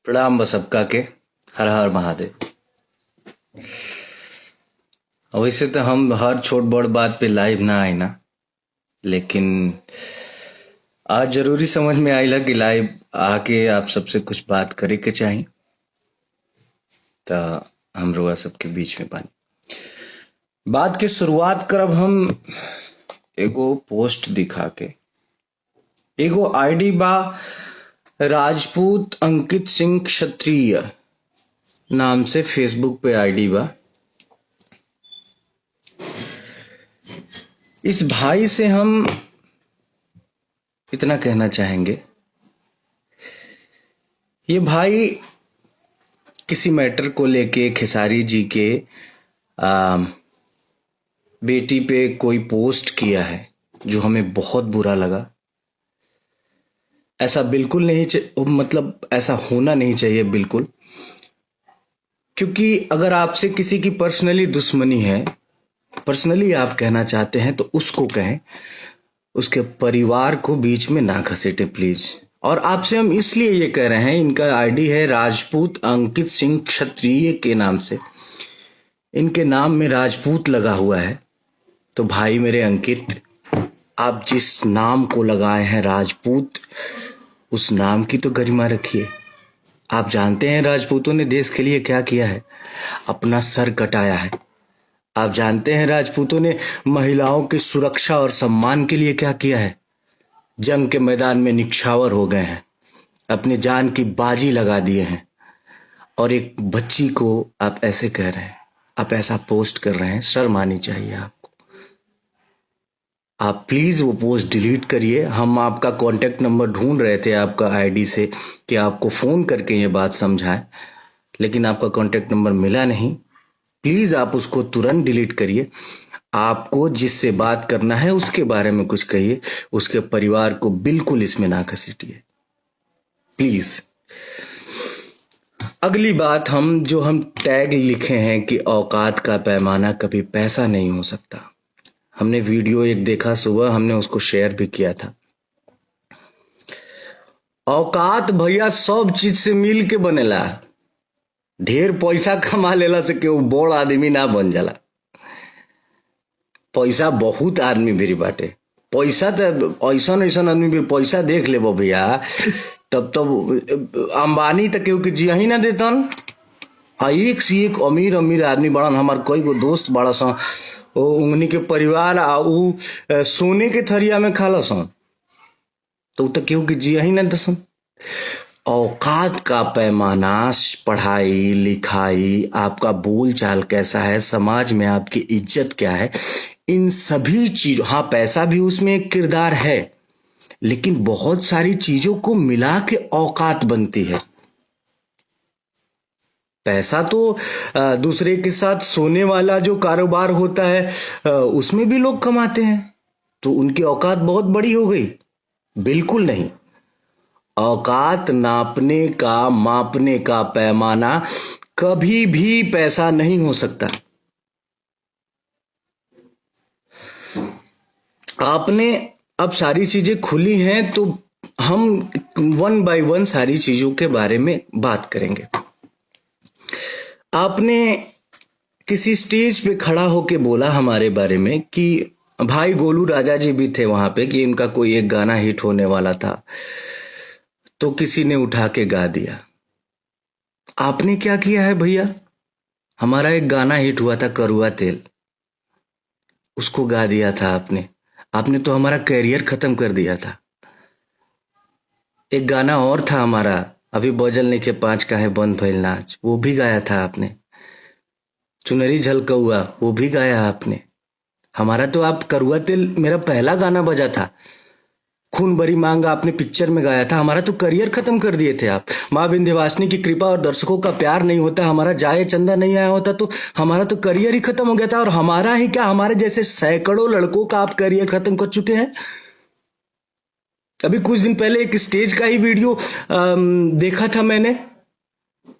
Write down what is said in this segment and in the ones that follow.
प्रणाम बस सबका के। हर हर महादेव। वैसे तो हम हर छोट बड़ बात पे लाइव ना आए ना, लेकिन आज जरूरी समझ में आइला कि लाइव आके आप सबसे कुछ बात करे के चाही, तो हम रुआ सबके बीच में बानी। बात के शुरुआत करब हम एगो पोस्ट दिखा के। एगो आईडी बा राजपूत अंकित सिंह क्षत्रिय नाम से फेसबुक पे आईडी बा। इस भाई से हम इतना कहना चाहेंगे, ये भाई किसी मैटर को लेके खेसारी जी के बेटी पे कोई पोस्ट किया है जो हमें बहुत बुरा लगा। ऐसा बिल्कुल नहीं मतलब ऐसा होना नहीं चाहिए बिल्कुल, क्योंकि अगर आपसे किसी की पर्सनली दुश्मनी है, पर्सनली आप कहना चाहते हैं तो उसको कहें, उसके परिवार को बीच में ना घसीटे प्लीज। और आपसे हम इसलिए ये कह रहे हैं, इनका आईडी है राजपूत अंकित सिंह क्षत्रिय के नाम से, इनके नाम में राजपूत लगा हुआ है। तो भाई मेरे अंकित, आप जिस नाम को लगाए हैं राजपूत, उस नाम की तो गरिमा रखिए। आप जानते हैं राजपूतों ने देश के लिए क्या किया है, अपना सर कटाया है। आप जानते हैं राजपूतों ने महिलाओं की सुरक्षा और सम्मान के लिए क्या किया है, जंग के मैदान में निछावर हो गए हैं, अपनी जान की बाजी लगा दिए हैं। और एक बच्ची को आप ऐसे कह रहे हैं, आप ऐसा पोस्ट कर रहे हैं, शर्म आनी चाहिए आपको। आप प्लीज वो पोस्ट डिलीट करिए। हम आपका कांटेक्ट नंबर ढूंढ रहे थे आपका आईडी से कि आपको फोन करके ये बात समझाएं, लेकिन आपका कांटेक्ट नंबर मिला नहीं। प्लीज आप उसको तुरंत डिलीट करिए। आपको जिससे बात करना है उसके बारे में कुछ कहिए, उसके परिवार को बिल्कुल इसमें ना घसीटिए प्लीज। अगली बात, हम टैग लिखे हैं कि औकात का पैमाना कभी पैसा नहीं हो सकता। हमने वीडियो एक देखा सुबह, हमने उसको शेयर भी किया था। औकात भैया सब चीज से मिल के बनेला। ढेर पैसा कमा लेला से केहू बड़ आदमी ना बन जाला। पैसा बहुत आदमी भी बाटे, पैसा तो ऐसा आदमी भी पैसा देख ले भैया, तब अंबानी तक केहू के जिया ही ना देतन। एक से एक अमीर अमीर आदमी बड़न। हमार कई गो दोस्त बड़ा सा, उंगनी के परिवार उ सोने के थरिया में खाला सन, तो केहू के जिया ही ना दसन। औकात का पैमाना, पढ़ाई लिखाई, आपका बोल चाल कैसा है, समाज में आपकी इज्जत क्या है, इन सभी चीज, हाँ पैसा भी उसमें एक किरदार है, लेकिन बहुत सारी चीजों को मिला के औकात बनती है। पैसा तो दूसरे के साथ सोने वाला जो कारोबार होता है उसमें भी लोग कमाते हैं, तो उनकी औकात बहुत बड़ी हो गई? बिल्कुल नहीं। औकात नापने का, मापने का पैमाना कभी भी पैसा नहीं हो सकता। आपने अब सारी चीजें खुली हैं, तो हम वन बाय वन सारी चीजों के बारे में बात करेंगे। आपने किसी स्टेज पे खड़ा होके बोला हमारे बारे में कि भाई गोलू राजा जी भी थे वहां पे, कि इनका कोई एक गाना हिट होने वाला था, तो किसी ने उठा के गा दिया। आपने क्या किया है भैया? हमारा एक गाना हिट हुआ था करुआ तेल, उसको गा दिया था आपने। आपने तो हमारा कैरियर खत्म कर दिया था। एक गाना और था हमारा, अभी बजल नहीं के 5 का है बंद भइल नाच, वो भी गाया था आपने। चुनरी झलकौआ, वो भी गाया आपने। हमारा तो आप करुआ तेल मेरा पहला गाना बजा था। खून भरी मांग आपने पिक्चर में गाया था। हमारा तो करियर खत्म कर दिए थे आप। माँ विंध्यवासिनी की कृपा और दर्शकों का प्यार नहीं होता, हमारा जाए चंदा नहीं आया होता, तो हमारा तो करियर ही खत्म हो गया था। और हमारा ही क्या, हमारे जैसे सैकड़ों लड़कों का आप करियर खत्म कर चुके हैं। अभी कुछ दिन पहले एक स्टेज का ही वीडियो देखा था मैंने,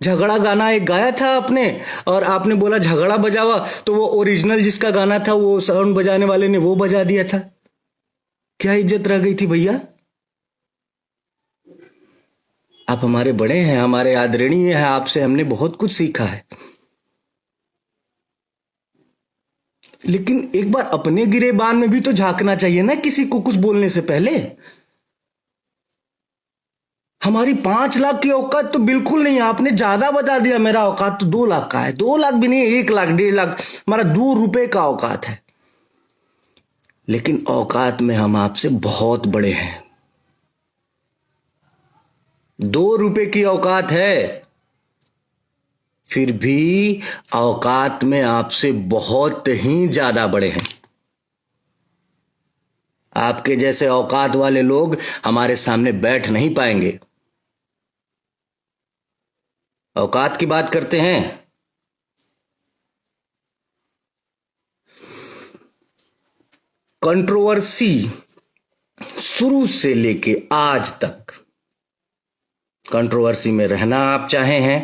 झगड़ा गाना एक गाया था आपने, और आपने बोला झगड़ा बजावा, तो वो ओरिजिनल जिसका गाना था वो साउंड बजाने वाले ने वो बजा दिया था। क्या इज्जत रह गई थी भैया? आप हमारे बड़े हैं, हमारे आदरणीय हैं, आपसे हमने बहुत कुछ सीखा है। लेकिन एक बार अपने गिरेबान में भी तो झांकना चाहिए ना, किसी को कुछ बोलने से पहले। हमारी 5 लाख की औकात तो बिल्कुल नहीं है, आपने ज्यादा बता दिया। मेरा औकात तो 2 लाख का है, 2 लाख भी नहीं, 1 लाख 1.5 लाख, हमारा 2 रुपए का औकात है। लेकिन औकात में हम आपसे बहुत बड़े हैं। 2 रुपए की औकात है, फिर भी औकात में आपसे बहुत ही ज्यादा बड़े हैं। आपके जैसे औकात वाले लोग हमारे सामने बैठ नहीं पाएंगे। औकात की बात करते हैं। कंट्रोवर्सी शुरू से लेके आज तक कंट्रोवर्सी में रहना आप चाहे हैं।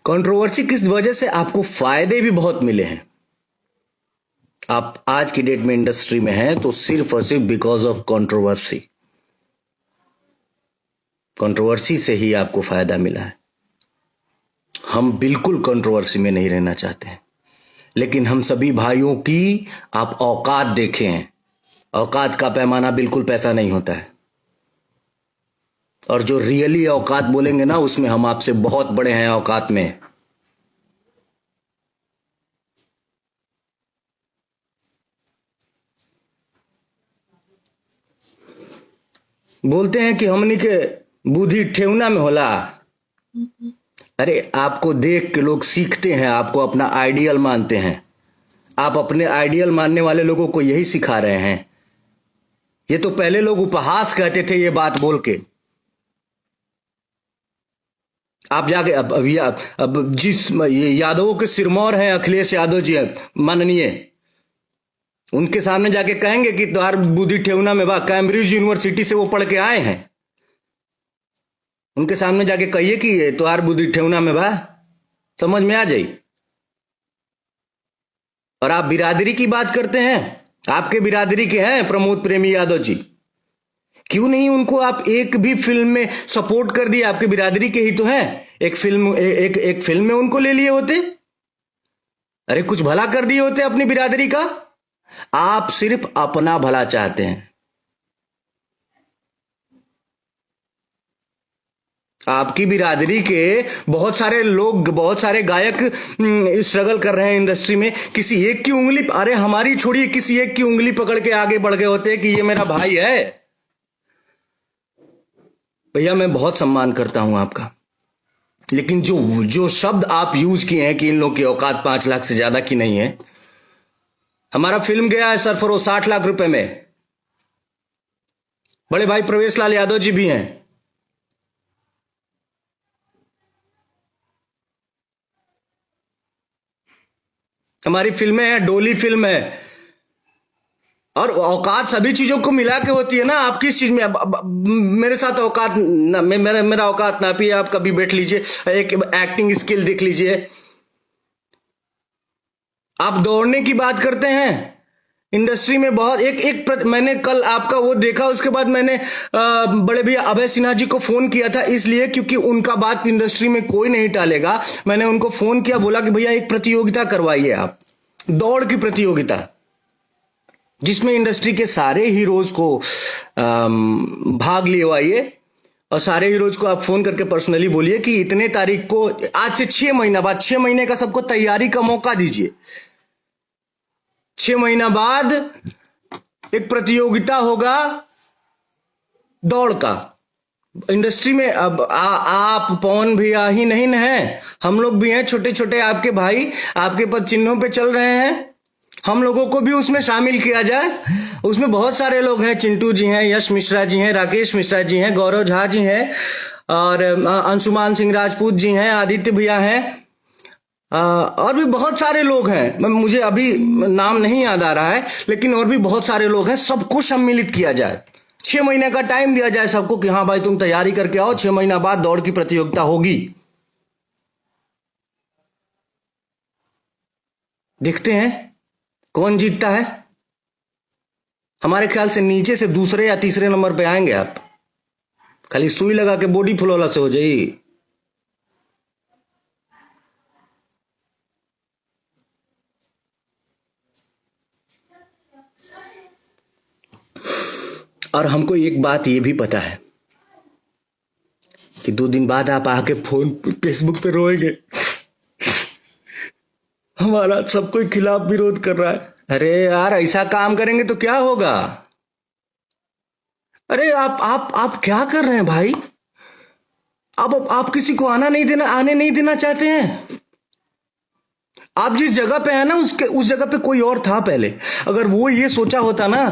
कंट्रोवर्सी किस वजह से आपको फायदे भी बहुत मिले हैं। आप आज की डेट में इंडस्ट्री में हैं तो सिर्फ और सिर्फ बिकॉज ऑफ कंट्रोवर्सी। कंट्रोवर्सी से ही आपको फायदा मिला है। हम बिल्कुल कंट्रोवर्सी में नहीं रहना चाहते हैं, लेकिन हम सभी भाइयों की आप औकात देखे हैं। औकात का पैमाना बिल्कुल पैसा नहीं होता है, और जो रियली औकात बोलेंगे ना, उसमें हम आपसे बहुत बड़े हैं औकात में। बोलते हैं कि हमनी के बुद्धि ठेहुना में होला। अरे आपको देख के लोग सीखते हैं, आपको अपना आइडियल मानते हैं। आप अपने आइडियल मानने वाले लोगों को यही सिखा रहे हैं। ये तो पहले लोग उपहास कहते थे ये बात बोल के। आप जाके अब जिस ये यादवों के सिरमौर हैं अखिलेश यादव जी माननीय, उनके सामने जाके कहेंगे कि तुम्हार बुद्धि ठेहुना में बा, कैम्ब्रिज यूनिवर्सिटी से वो पढ़ के आए हैं। उनके सामने जाके कहिए कि तुम्हार बुद्धि ठेहुना में बा, समझ में आ जाई। और आप बिरादरी की बात करते हैं, आपके बिरादरी के हैं प्रमोद प्रेमी यादव जी। क्यों नहीं उनको आप एक भी फिल्म में सपोर्ट कर दिए? आपके बिरादरी के ही तो हैं। एक फिल्म में उनको ले लिए होते। अरे कुछ भला कर दिए होते अपनी बिरादरी का। आप सिर्फ अपना भला चाहते हैं। आपकी बिरादरी के बहुत सारे लोग, बहुत सारे गायक स्ट्रगल कर रहे हैं इंडस्ट्री में। किसी एक की उंगली, अरे हमारी छोड़िए, किसी एक की उंगली पकड़ के आगे बढ़ गए होते कि ये मेरा भाई है। भैया मैं बहुत सम्मान करता हूं आपका, लेकिन जो जो शब्द आप यूज किए हैं कि इन लोगों की औकात 5 लाख से ज्यादा की नहीं है। हमारा फिल्म गया है सरफरोश 60 लाख रुपए में। बड़े भाई प्रवेश लाल यादव जी भी हैं। हमारी फिल्में हैं, डोली फिल्म है। और औकात सभी चीजों को मिला के होती है ना। आप किस चीज में मेरे साथ औकात ना, मेरा औकात ना भी। आप कभी बैठ लीजिए, एक एक्टिंग स्किल देख लीजिए। आप दौड़ने की बात करते हैं इंडस्ट्री में बहुत मैंने कल आपका वो देखा, उसके बाद मैंने बड़े भैया अभय सिन्हा जी को फोन किया था, इसलिए क्योंकि उनका बात इंडस्ट्री में कोई नहीं टालेगा। मैंने उनको फोन किया, बोला कि भैया एक प्रतियोगिता करवाइए आप, दौड़ की प्रतियोगिता, जिसमें इंडस्ट्री के सारे हीरोज को भाग लिवाइए। और सारे हीरोज को आप फोन करके पर्सनली बोलिए कि इतने तारीख को, आज से 6 महीना बाद, 6 महीने का सबको तैयारी का मौका दीजिए। 6 महीना बाद एक प्रतियोगिता होगा दौड़ का। इंडस्ट्री में अब आप पवन भैया ही नहीं है, हम लोग भी हैं, छोटे छोटे आपके भाई आपके पद चिन्हों पे चल रहे हैं। हम लोगों को भी उसमें शामिल किया जाए। उसमें बहुत सारे लोग हैं, चिंटू जी हैं, यश मिश्रा जी हैं, राकेश मिश्रा जी हैं, गौरव झा जी हैं, और अंशुमान सिंह राजपूत जी हैं, आदित्य भैया हैं, और भी बहुत सारे लोग हैं। मुझे अभी नाम नहीं याद आ रहा है, लेकिन और भी बहुत सारे लोग हैं। सबको सम्मिलित किया जाए, 6 महीने का टाइम दिया जाए सबको कि हाँ भाई तुम तैयारी करके आओ, 6 महीना बाद दौड़ की प्रतियोगिता होगी। देखते हैं कौन जीतता है। हमारे ख्याल से नीचे से दूसरे या तीसरे नंबर पे आएंगे आप। खाली सुई लगा के बॉडी फुलौला से हो जाई। और हमको एक बात ये भी पता है कि 2 दिन बाद आप आके फोन फेसबुक पे रोएंगे, हमारा सब कोई खिलाफ विरोध कर रहा है। अरे यार, ऐसा काम करेंगे तो क्या होगा? अरे आप क्या कर रहे हैं भाई? अब आप किसी को आने नहीं देना चाहते हैं। आप जिस जगह पे है ना, उस जगह पे कोई और था पहले। अगर वो ये सोचा होता ना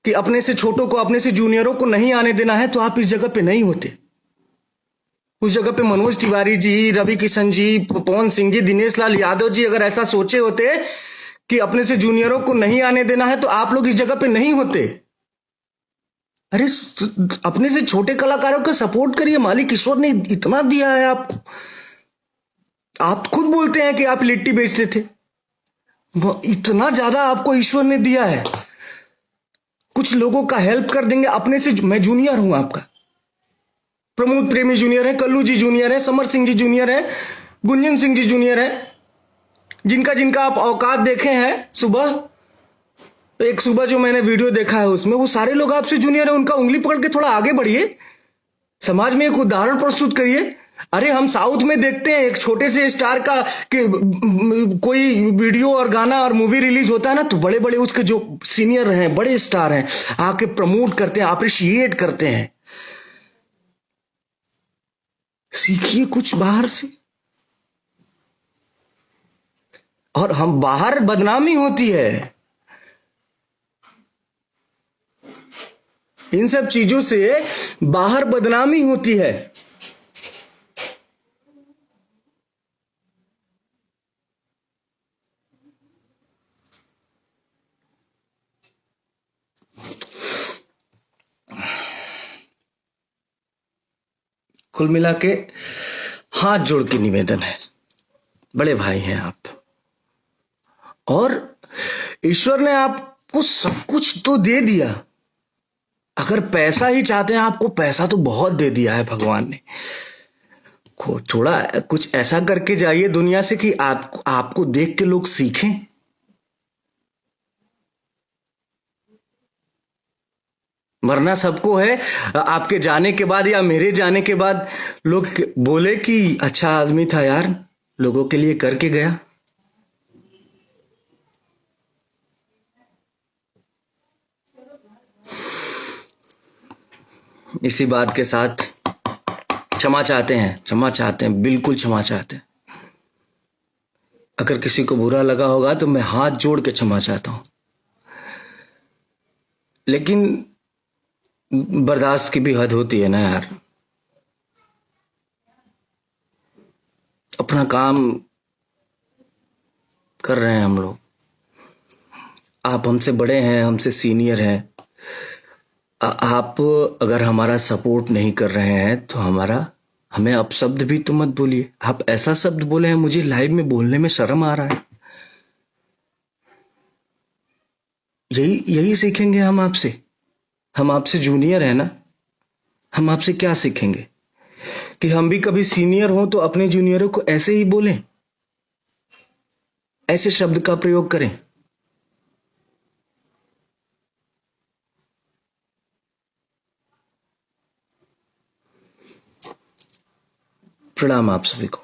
कि अपने से छोटों को, अपने से जूनियरों को नहीं आने देना है, तो आप इस जगह पे नहीं होते। उस जगह पे मनोज तिवारी जी, रवि किशन जी, पवन सिंह जी, दिनेश लाल यादव जी अगर ऐसा सोचे होते कि अपने से जूनियरों को नहीं आने देना है, तो आप लोग इस जगह पे नहीं होते। अरे अपने से छोटे कलाकारों का सपोर्ट करिए, मालिक ईश्वर ने इतना दिया है आपको। आप खुद बोलते हैं कि आप लिट्टी बेचते थे, इतना ज्यादा आपको ईश्वर ने दिया है। कुछ लोगों का हेल्प कर देंगे अपने से। मैं जूनियर हूं आपका, प्रमोद प्रेमी जूनियर है, कल्लू जी जूनियर है, समर सिंह जी जूनियर है, गुंजन सिंह जी जूनियर है। जिनका जिनका आप औकात देखे हैं सुबह, एक सुबह जो मैंने वीडियो देखा है उसमें, वो सारे लोग आपसे जूनियर है। उनका उंगली पकड़ के थोड़ा आगे बढ़िए, समाज में एक उदाहरण प्रस्तुत करिए। अरे हम साउथ में देखते हैं एक छोटे से स्टार का कि कोई वीडियो और गाना और मूवी रिलीज होता है ना, तो बड़े बड़े उसके जो सीनियर हैं, बड़े स्टार हैं, आके प्रमोट करते हैं, अप्रिशिएट करते हैं। सीखिए कुछ बाहर से। और हम बाहर बदनामी होती है इन सब चीजों से, बाहर बदनामी होती है। कुल मिला के हाथ जोड़ के निवेदन है, बड़े भाई हैं आप, और ईश्वर ने आपको सब कुछ तो दे दिया। अगर पैसा ही चाहते हैं, आपको पैसा तो बहुत दे दिया है भगवान ने। को थोड़ा कुछ ऐसा करके जाइए दुनिया से कि आपको देख के लोग सीखें। वरना सबको है आपके जाने के बाद या मेरे जाने के बाद लोग बोले कि अच्छा आदमी था यार, लोगों के लिए करके गया। इसी बात के साथ क्षमा चाहते हैं, क्षमा चाहते हैं, बिल्कुल क्षमा चाहते हैं। अगर किसी को बुरा लगा होगा तो मैं हाथ जोड़ के क्षमा चाहता हूं, लेकिन बर्दाश्त की भी हद होती है ना यार। अपना काम कर रहे हैं हम लोग, आप हमसे बड़े हैं, हमसे सीनियर हैं। आप अगर हमारा सपोर्ट नहीं कर रहे हैं तो हमें अपशब्द भी तो मत बोलिए। आप ऐसा शब्द बोले हैं, मुझे लाइव में बोलने में शर्म आ रहा है। यही यही सीखेंगे हम आपसे। हम आपसे जूनियर है ना, हम आपसे क्या सीखेंगे? कि हम भी कभी सीनियर हों तो अपने जूनियरों को ऐसे ही बोलें, ऐसे शब्द का प्रयोग करें। प्रणाम आप सभी को।